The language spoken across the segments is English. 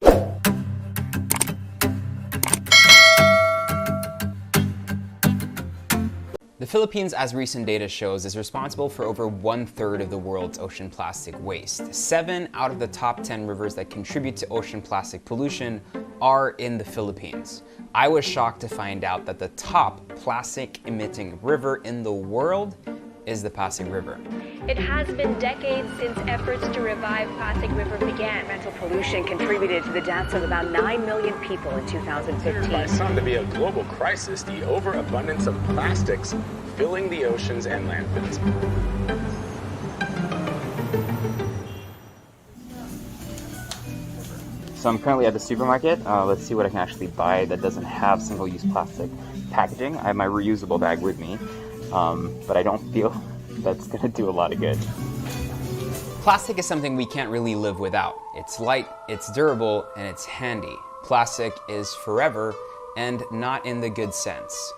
The Philippines, as recent data shows, is responsible for over 1/3 of the world's ocean plastic waste. 7 out of the top 10 rivers that contribute to ocean plastic pollution are in the Philippines. I was shocked to find out that the top plastic-emitting river in the world is the Pasig River. It has been decades since efforts to revive Pasig River began. Mental pollution contributed to the deaths of about 9 million people in 2015. By some to be a global crisis, the overabundance of plastics filling the oceans and landfills. So I'm currently at the supermarket. Let's see what I can actually buy that doesn't have single-use plastic packaging. I have my reusable bag with me, but I don't feel that's gonna do a lot of good. Plastic is something we can't really live without. It's light, it's durable, and it's handy. Plastic is forever, and not in the good sense.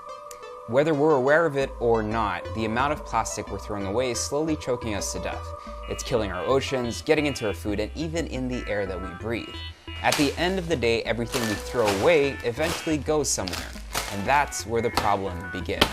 Whether we're aware of it or not, the amount of plastic we're throwing away is slowly choking us to death. It's killing our oceans, getting into our food, and even in the air that we breathe. At the end of the day, everything we throw away eventually goes somewhere, and that's where the problem begins.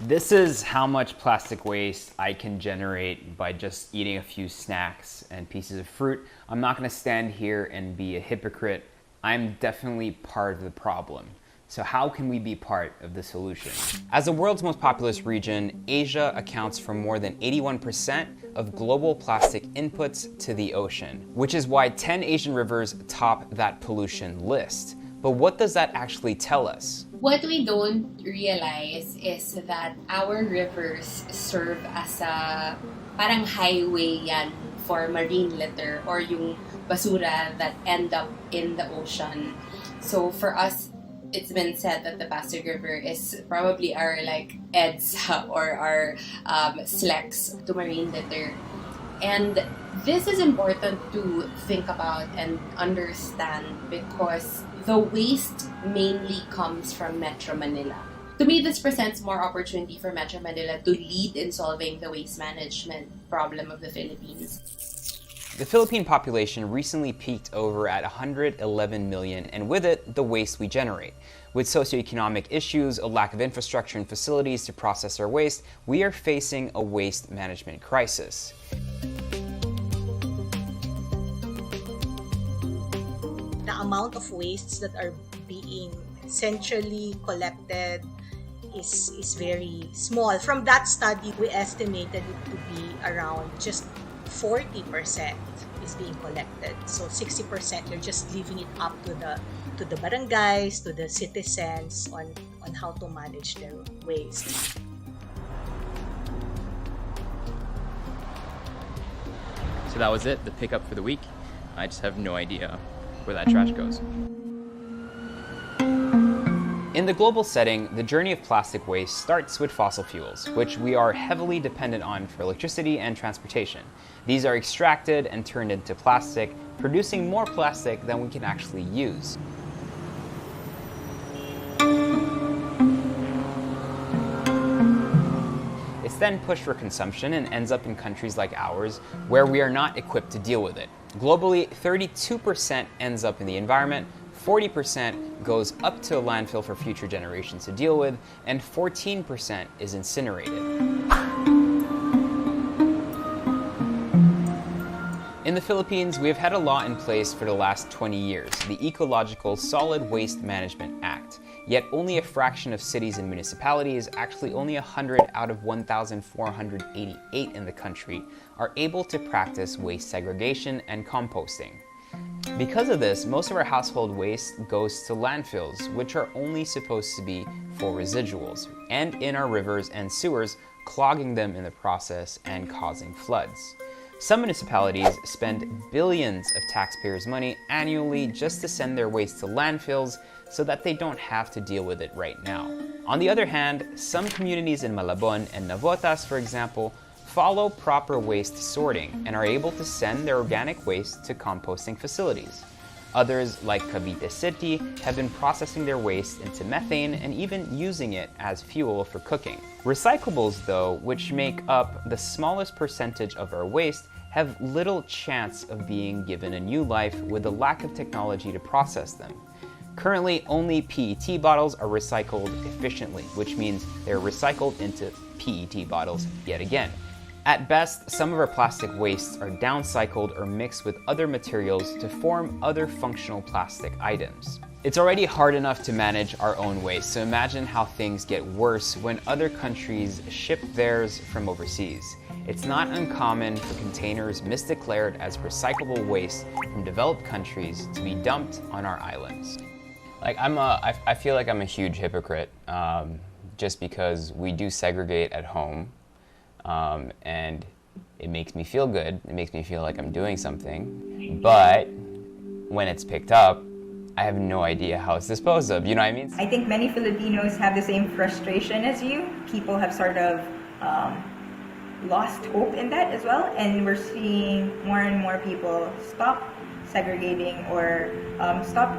This is how much plastic waste I can generate by just eating a few snacks and pieces of fruit. I'm not gonna stand here and be a hypocrite. I'm definitely part of the problem. So how can we be part of the solution? As the world's most populous region, Asia accounts for more than 81% of global plastic inputs to the ocean, which is why 10 Asian rivers top that pollution list. But what does that actually tell us? What we don't realize is that our rivers serve as a parang highway yan for marine litter or yung basura that end up in the ocean. So for us, it's been said that the Pasig River is probably our like EDSA or our SLEX to marine litter. And this is important to think about and understand because the waste mainly comes from Metro Manila. To me, this presents more opportunity for Metro Manila to lead in solving the waste management problem of the Philippines. The Philippine population recently peaked over at 111 million, and with it, the waste we generate. With socioeconomic issues, a lack of infrastructure and facilities to process our waste, we are facing a waste management crisis. The amount of wastes that are being centrally collected is very small. From that study, we estimated it to be around just 40% is being collected. So 60% you're just leaving it up to the barangays, to the citizens on how to manage their waste. So that was it, the pickup for the week. I just have no idea where that trash goes. In the global setting, the journey of plastic waste starts with fossil fuels, which we are heavily dependent on for electricity and transportation. These are extracted and turned into plastic, producing more plastic than we can actually use. It's then pushed for consumption and ends up in countries like ours, where we are not equipped to deal with it. Globally, 32% ends up in the environment, 40% goes up to a landfill for future generations to deal with, and 14% is incinerated. In the Philippines, we have had a law in place for the last 20 years, the Ecological Solid Waste Management Act. Yet only a fraction of cities and municipalities, actually only 100 out of 1,488 in the country, are able to practice waste segregation and composting. Because of this, most of our household waste goes to landfills, which are only supposed to be for residuals, and in our rivers and sewers, clogging them in the process and causing floods. Some municipalities spend billions of taxpayers' money annually just to send their waste to landfills so that they don't have to deal with it right now. On the other hand, some communities in Malabon and Navotas, for example, follow proper waste sorting and are able to send their organic waste to composting facilities. Others, like Cavite City, have been processing their waste into methane and even using it as fuel for cooking. Recyclables, though, which make up the smallest percentage of our waste, have little chance of being given a new life with the lack of technology to process them. Currently, only PET bottles are recycled efficiently, which means they're recycled into PET bottles yet again. At best, some of our plastic wastes are downcycled or mixed with other materials to form other functional plastic items. It's already hard enough to manage our own waste, so imagine how things get worse when other countries ship theirs from overseas. It's not uncommon for containers misdeclared as recyclable waste from developed countries to be dumped on our islands. Like I feel like I'm a huge hypocrite, just because we do segregate at home, and it makes me feel good. It makes me feel like I'm doing something. But when it's picked up, I have no idea how it's disposed of. You know what I mean? I think many Filipinos have the same frustration as you. People have sort of lost hope in that as well, and we're seeing more and more people stop segregating or stop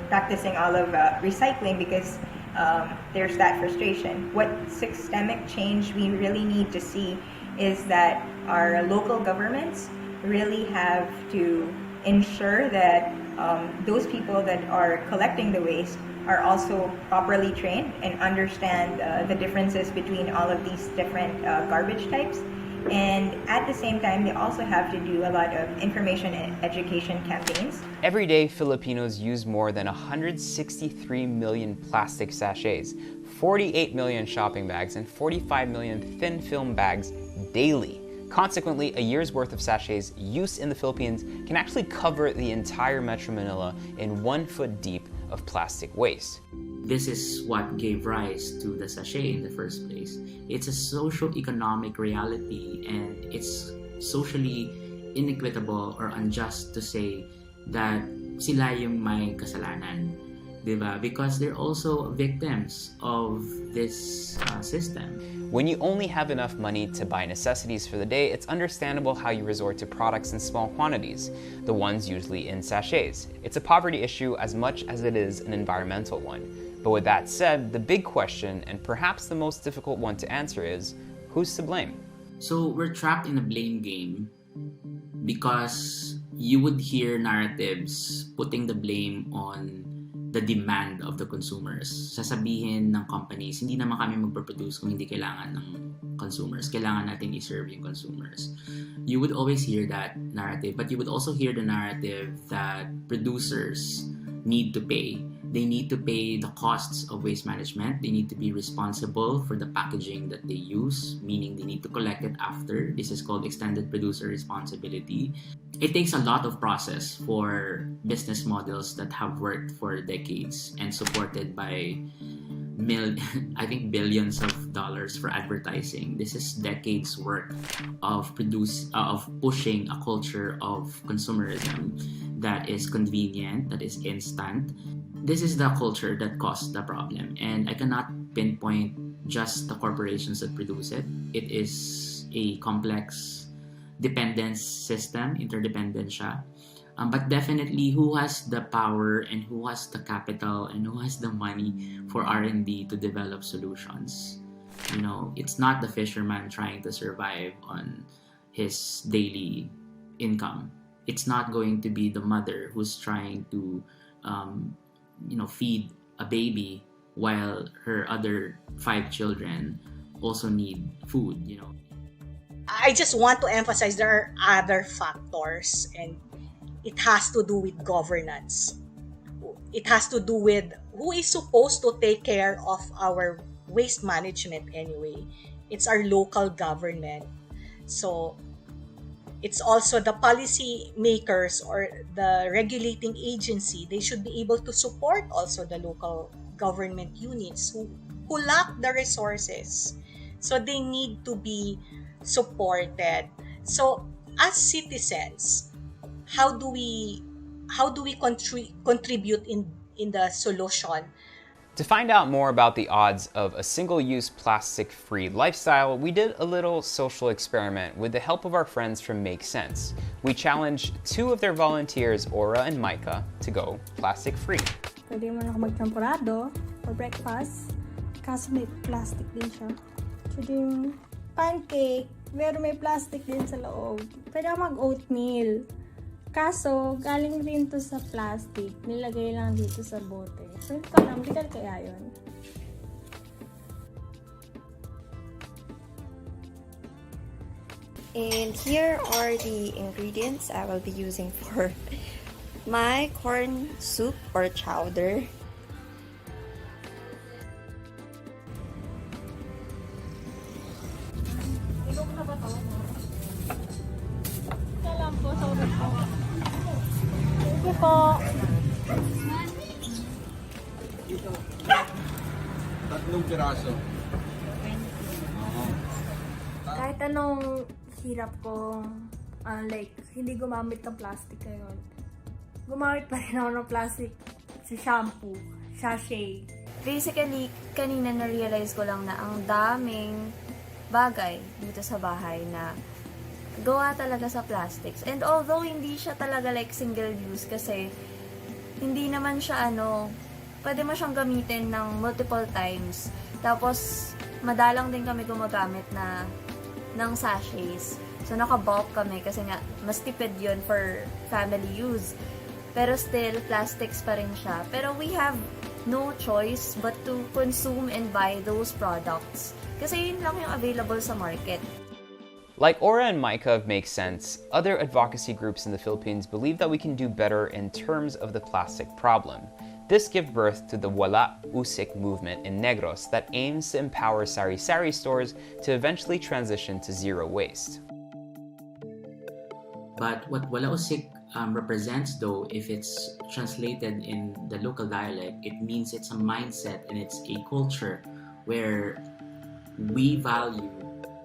practicing all of recycling because there's that frustration. What systemic change we really need to see is that our local governments really have to ensure that those people that are collecting the waste are also properly trained and understand the differences between all of these different garbage types. And at the same time, they also have to do a lot of information and education campaigns. Every day, Filipinos use more than 163 million plastic sachets, 48 million shopping bags, and 45 million thin film bags daily. Consequently, a year's worth of sachets use in the Philippines can actually cover the entire Metro Manila in 1 foot deep of plastic waste. This is what gave rise to the sachet in the first place. It's a socio-economic reality, and it's socially inequitable or unjust to say that sila yung may kasalanan, diba? Because they're also victims of this system. When you only have enough money to buy necessities for the day, it's understandable how you resort to products in small quantities, the ones usually in sachets. It's a poverty issue as much as it is an environmental one. But with that said, the big question, and perhaps the most difficult one to answer, is who's to blame? So we're trapped in a blame game because you would hear narratives putting the blame on the demand of the consumers. Sasabihin ng companies, hindi naman kami magproduce kung hindi kailangan ng consumers. Kailangan natin i-serve yung consumers. You would always hear that narrative, but you would also hear the narrative that producers need to pay. They need to pay the costs of waste management. They need to be responsible for the packaging that they use, meaning they need to collect it after. This is called extended producer responsibility. It takes a lot of process for business models that have worked for decades and supported by I think billions of dollars for advertising. This is decades work of pushing a culture of consumerism that is convenient, that is instant. This is the culture that caused the problem, and I cannot pinpoint just the corporations that produce it. It is a complex dependence system, interdependent siya. But definitely, who has the power and who has the capital and who has the money for R&D to develop solutions? You know, it's not the fisherman trying to survive on his daily income. It's not going to be the mother who's trying to feed a baby while her other 5 children also need food, you know. I just want to emphasize there are other factors, and it has to do with governance. It has to do with who is supposed to take care of our waste management anyway. It's our local government. So it's also the policy makers or the regulating agency. They should be able to support also the local government units who lack the resources. So they need to be supported. So as citizens, how do we contribute in the solution? To find out more about the odds of a single-use plastic-free lifestyle, we did a little social experiment with the help of our friends from Make Sense. We challenged 2 of their volunteers, Aura and Micah, to go plastic-free. Pwede mo na ako magtemporado for breakfast, kaso may plastic din siya. Pwede yung pancake, Pero may plastic din sa loob. Pwede ako mag-oatmeal. Kaso, galing rin to sa plastic. Nilagay lang dito sa bote. So, hindi ko alam, legal kaya yun? And here are the ingredients I will be using for my corn soup or chowder. Alam po, sorry po. Thank you po. Tatlong piraso. Kahit anong hirap ko, like, hindi gumamit ng plastic ngayon. Gumamit pa rin ako ng plastic sa shampoo, sachet. Basically, kanina na-realize ko lang na ang daming bagay dito sa bahay na gawa talaga sa plastics. And although hindi siya talaga like single use kasi hindi naman siya pwede mo siyang gamitin ng multiple times. Tapos, madalang din kami gumagamit ng sachets. So, naka-bulk kami kasi nga, mas tipid yun for family use. Pero still, plastics pa rin siya. Pero we have no choice but to consume and buy those products. Kasi yun lang yung available sa market. Like Aura and Micah make sense, other advocacy groups in the Philippines believe that we can do better in terms of the plastic problem. This gave birth to the Wala Usik movement in Negros that aims to empower sari-sari stores to eventually transition to zero waste. But what Wala Usik represents, though, if it's translated in the local dialect, it means it's a mindset and it's a culture where we value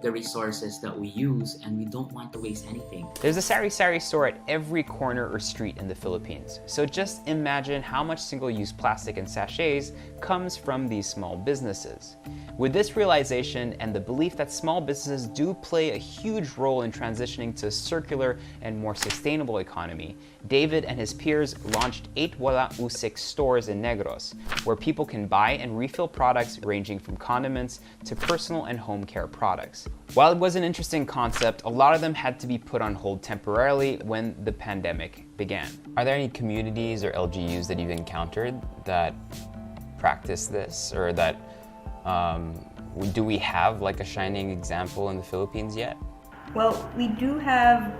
the resources that we use and we don't want to waste anything. There's a sari-sari store at every corner or street in the Philippines. So just imagine how much single-use plastic and sachets comes from these small businesses. With this realization and the belief that small businesses do play a huge role in transitioning to a circular and more sustainable economy, David and his peers launched 8 Wala Usik stores in Negros, where people can buy and refill products ranging from condiments to personal and home care products. While it was an interesting concept, a lot of them had to be put on hold temporarily when the pandemic began. Are there any communities or LGUs that you've encountered that practice this, or that do we have like a shining example in the Philippines yet? Well, we do have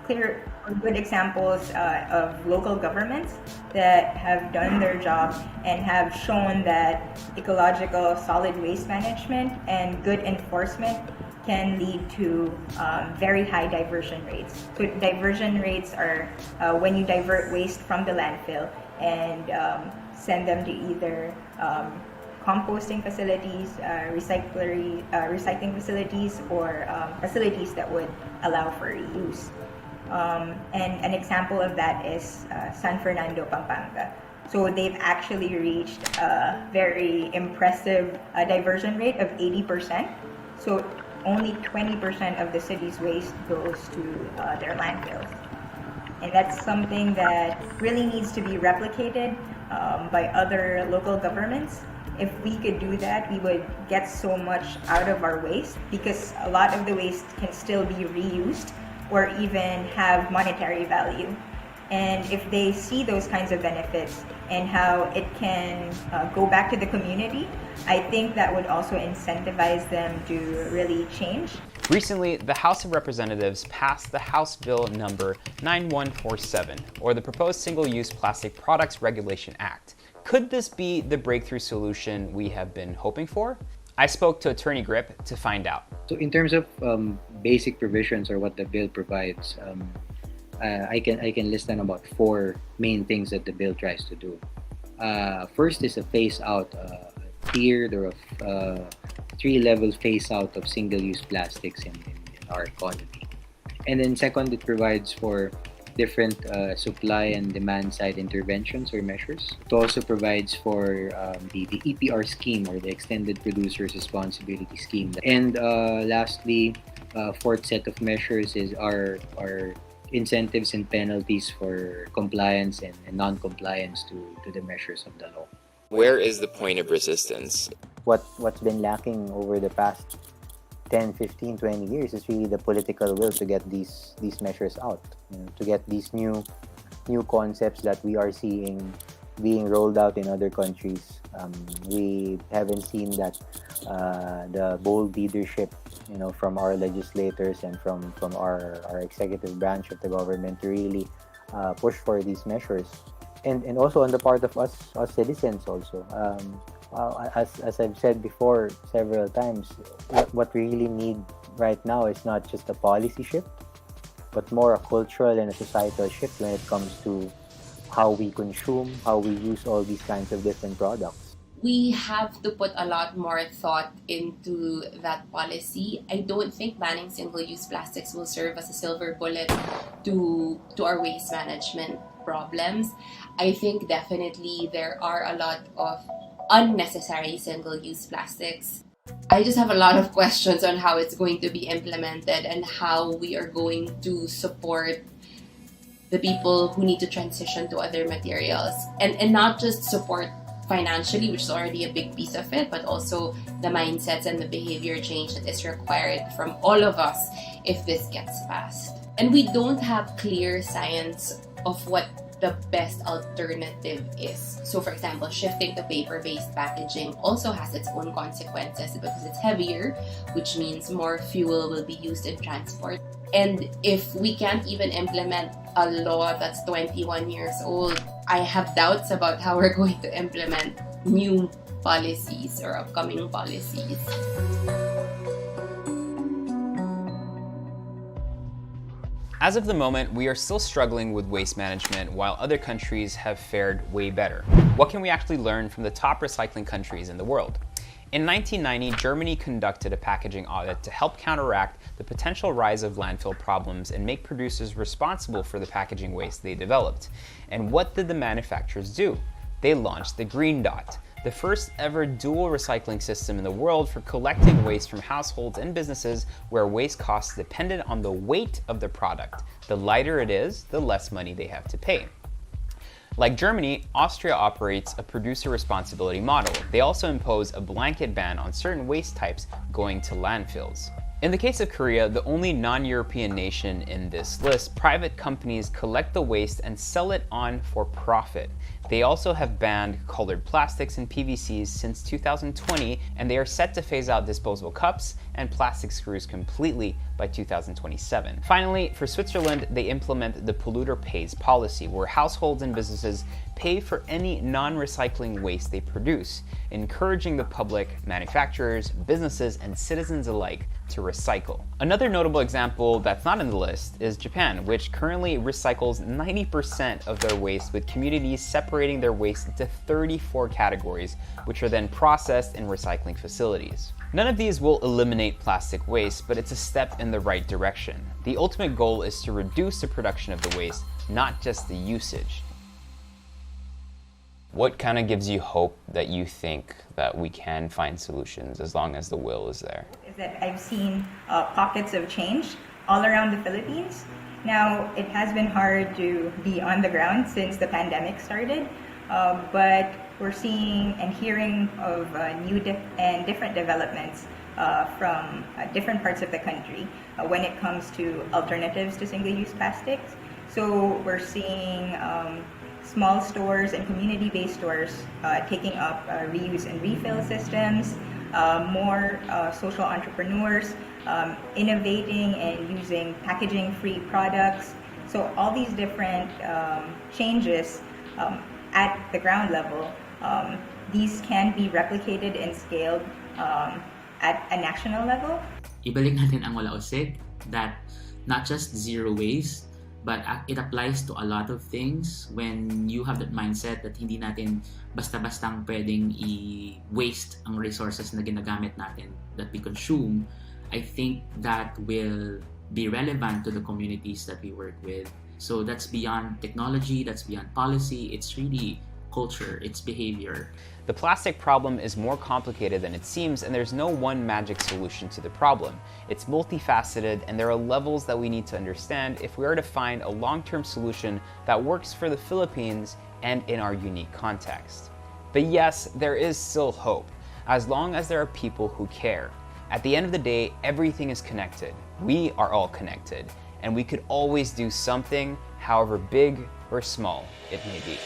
clear or good examples of local governments that have done their job and have shown that ecological solid waste management and good enforcement can lead to very high diversion rates. So diversion rates are when you divert waste from the landfill and send them to either composting facilities, recycling facilities, or facilities that would allow for reuse. And an example of that is San Fernando, Pampanga. So they've actually reached a very impressive diversion rate of 80%. So only 20% of the city's waste goes to their landfills. And that's something that really needs to be replicated by other local governments. If we could do that, we would get so much out of our waste because a lot of the waste can still be reused or even have monetary value. And if they see those kinds of benefits and how it can go back to the community, I think that would also incentivize them to really change. Recently, the House of Representatives passed the House Bill number 9147, or the Proposed Single-Use Plastic Products Regulation Act. Could this be the breakthrough solution we have been hoping for? I spoke to Attorney Grip to find out. So in terms of basic provisions or what the bill provides, I can list down about 4 main things that the bill tries to do. First is a phase out, tiered or a 3-level phase out of single-use plastics in our economy. And then second, it provides for different supply and demand side interventions or measures. It also provides for the EPR scheme, or the Extended Producer's Responsibility Scheme. And lastly, fourth set of measures is our incentives and penalties for compliance and non-compliance to the measures of the law. Where is the point of resistance? What's been lacking over the past 10, 15, 20 years is really the political will to get these measures out, to get these new concepts that we are seeing being rolled out in other countries. We haven't seen that the bold leadership, from our legislators and from our executive branch of the government to really push for these measures, and also on the part of us citizens also. As I've said before several times, what we really need right now is not just a policy shift, but more a cultural and a societal shift when it comes to how we consume, how we use all these kinds of different products. We have to put a lot more thought into that policy. I don't think banning single-use plastics will serve as a silver bullet to our waste management problems. I think definitely there are a lot of unnecessary single-use plastics. I just have a lot of questions on how it's going to be implemented and how we are going to support the people who need to transition to other materials, and not just support financially, which is already a big piece of it, but also the mindsets and the behavior change that is required from all of us if this gets passed. And we don't have clear science of what the best alternative is. So for example, shifting to paper-based packaging also has its own consequences because it's heavier, which means more fuel will be used in transport. And if we can't even implement a law that's 21 years old, I have doubts about how we're going to implement new policies or upcoming policies. As of the moment, we are still struggling with waste management while other countries have fared way better. What can we actually learn from the top recycling countries in the world? In 1990, Germany conducted a packaging audit to help counteract the potential rise of landfill problems and make producers responsible for the packaging waste they developed. And what did the manufacturers do? They launched the Green Dot, the first ever dual recycling system in the world for collecting waste from households and businesses where waste costs depended on the weight of the product. The lighter it is, the less money they have to pay. Like Germany, Austria operates a producer responsibility model. They also impose a blanket ban on certain waste types going to landfills. In the case of Korea, the only non-European nation in this list, private companies collect the waste and sell it on for profit. They also have banned colored plastics and PVCs since 2020, and they are set to phase out disposable cups and plastic screws completely by 2027. Finally, for Switzerland, they implement the polluter pays policy, where households and businesses pay for any non-recycling waste they produce, encouraging the public, manufacturers, businesses, and citizens alike to recycle. Another notable example that's not in the list is Japan, which currently recycles 90% of their waste, with communities separating their waste into 34 categories, which are then processed in recycling facilities. None of these will eliminate plastic waste, but it's a step in the right direction. The ultimate goal is to reduce the production of the waste, not just the usage. What kind of gives you hope that you think that we can find solutions as long as the will is there? Is that I've seen pockets of change all around the Philippines. Now, it has been hard to be on the ground since the pandemic started, but we're seeing and hearing of new and different developments from different parts of the country when it comes to alternatives to single-use plastics. So we're seeing small stores and community-based stores taking up reuse and refill systems, more social entrepreneurs innovating and using packaging-free products. So all these different changes at the ground level, these can be replicated and scaled at a national level. Ibalik natin ang wala usig, that not just zero waste, but it applies to a lot of things. When you have that mindset that hindi natin basta-bastang pwedeng i-waste ang resources na ginagamit natin that we consume, I think that will be relevant to the communities that we work with. So that's beyond technology, that's beyond policy, it's really culture, it's behavior. The plastic problem is more complicated than it seems, and there's no one magic solution to the problem. It's multifaceted, and there are levels that we need to understand if we are to find a long-term solution that works for the Philippines and in our unique context. But yes, there is still hope, as long as there are people who care. At the end of the day, everything is connected. We are all connected, and we could always do something, however big or small it may be.